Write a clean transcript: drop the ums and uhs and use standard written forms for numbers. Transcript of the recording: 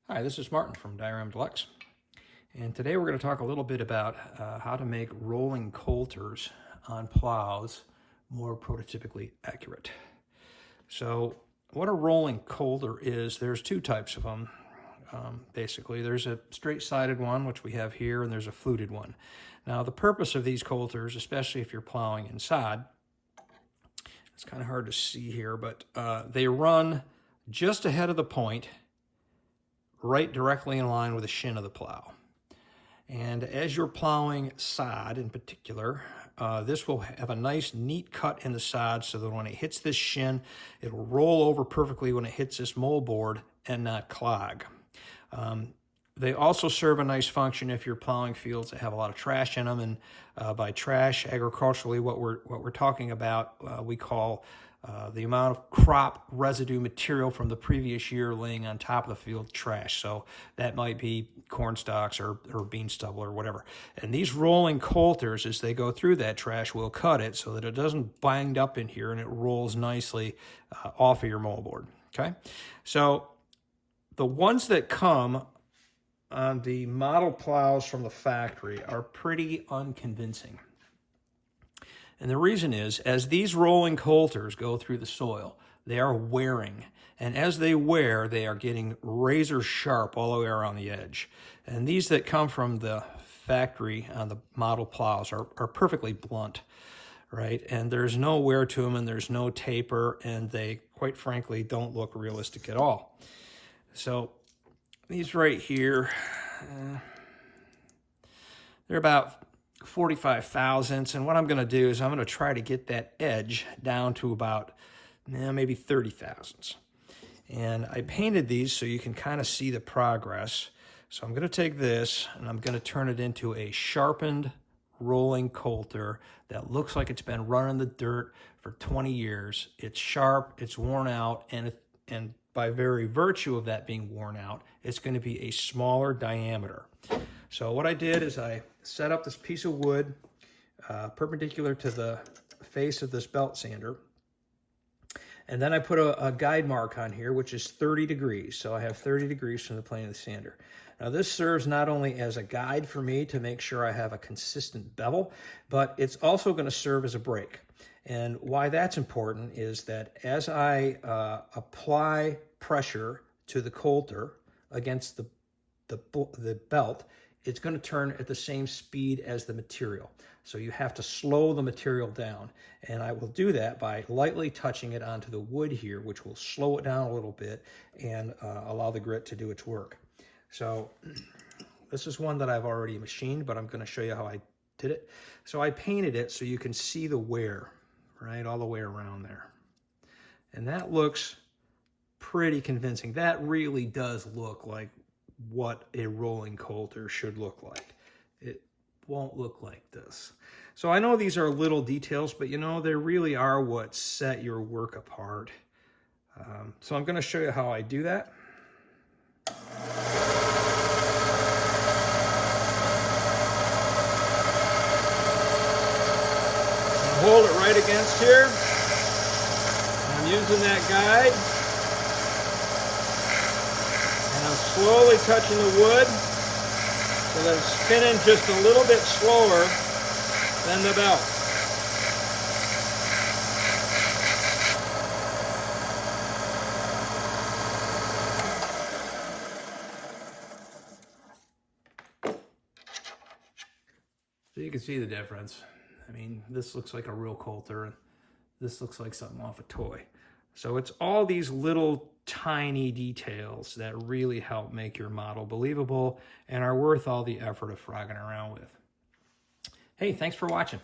Hi, this is Martin from Diorama Deluxe, and today we're going to talk a little bit about how to make rolling coulters on plows more prototypically accurate. So what a rolling coulter is, there's two types of them. Basically, there's a straight-sided one, which we have here, and there's a fluted one. Now, the purpose of these coulters, especially if you're plowing inside, it's kind of hard to see here, but they run just ahead of the point, right directly in line with the shin of the plow. And as you're plowing sod in particular, this will have a nice neat cut in the sod so that when it hits this shin, it'll roll over perfectly when it hits this moldboard and not clog. They also serve a nice function if you're plowing fields that have a lot of trash in them. And by trash, agriculturally, what we're talking about, we call the amount of crop residue material from the previous year laying on top of the field trash. So that might be corn stalks or bean stubble or whatever. And these rolling coulters, as they go through that trash, will cut it so that it doesn't bind up in here and it rolls nicely off of your moldboard. Okay, so the ones that come on the model plows from the factory are pretty unconvincing. And the reason is, as these rolling coulters go through the soil, they are wearing. And as they wear, they are getting razor sharp all the way around the edge. And these that come from the factory on the model plows are perfectly blunt, right? And there's no wear to them, and there's no taper, and they, quite frankly, don't look realistic at all. So these right here, they're about 45 thousandths, and what I'm going to do is I'm going to try to get that edge down to about maybe 30 thousandths. And I painted these so you can kind of see the progress. So I'm going to take this and I'm going to turn it into a sharpened rolling coulter that looks like it's been running the dirt for 20 years. It's sharp, it's worn out, and by very virtue of that being worn out, it's going to be a smaller diameter. So what I did is I set up this piece of wood perpendicular to the face of this belt sander. And then I put a guide mark on here, which is 30 degrees. So I have 30 degrees from the plane of the sander. Now this serves not only as a guide for me to make sure I have a consistent bevel, but it's also going to serve as a brake. And why that's important is that as I apply pressure to the coulter against the belt, it's going to turn at the same speed as the material. So you have to slow the material down. And I will do that by lightly touching it onto the wood here, which will slow it down a little bit and allow the grit to do its work. So this is one that I've already machined, but I'm going to show you how I did it. So I painted it so you can see the wear, right, all the way around there. And that looks pretty convincing. That really does look like what a rolling coulter should look like. It won't look like this. So I know these are little details, but you know, they really are what set your work apart. So I'm going to show you how I do that. Hold it right against here. I'm using that guide. And I'm slowly touching the wood so that it's spinning just a little bit slower than the belt. So you can see the difference. I mean, this looks like a real coulter, and this looks like something off a toy. So it's all these little tiny details that really help make your model believable and are worth all the effort of frogging around with. Hey, thanks for watching.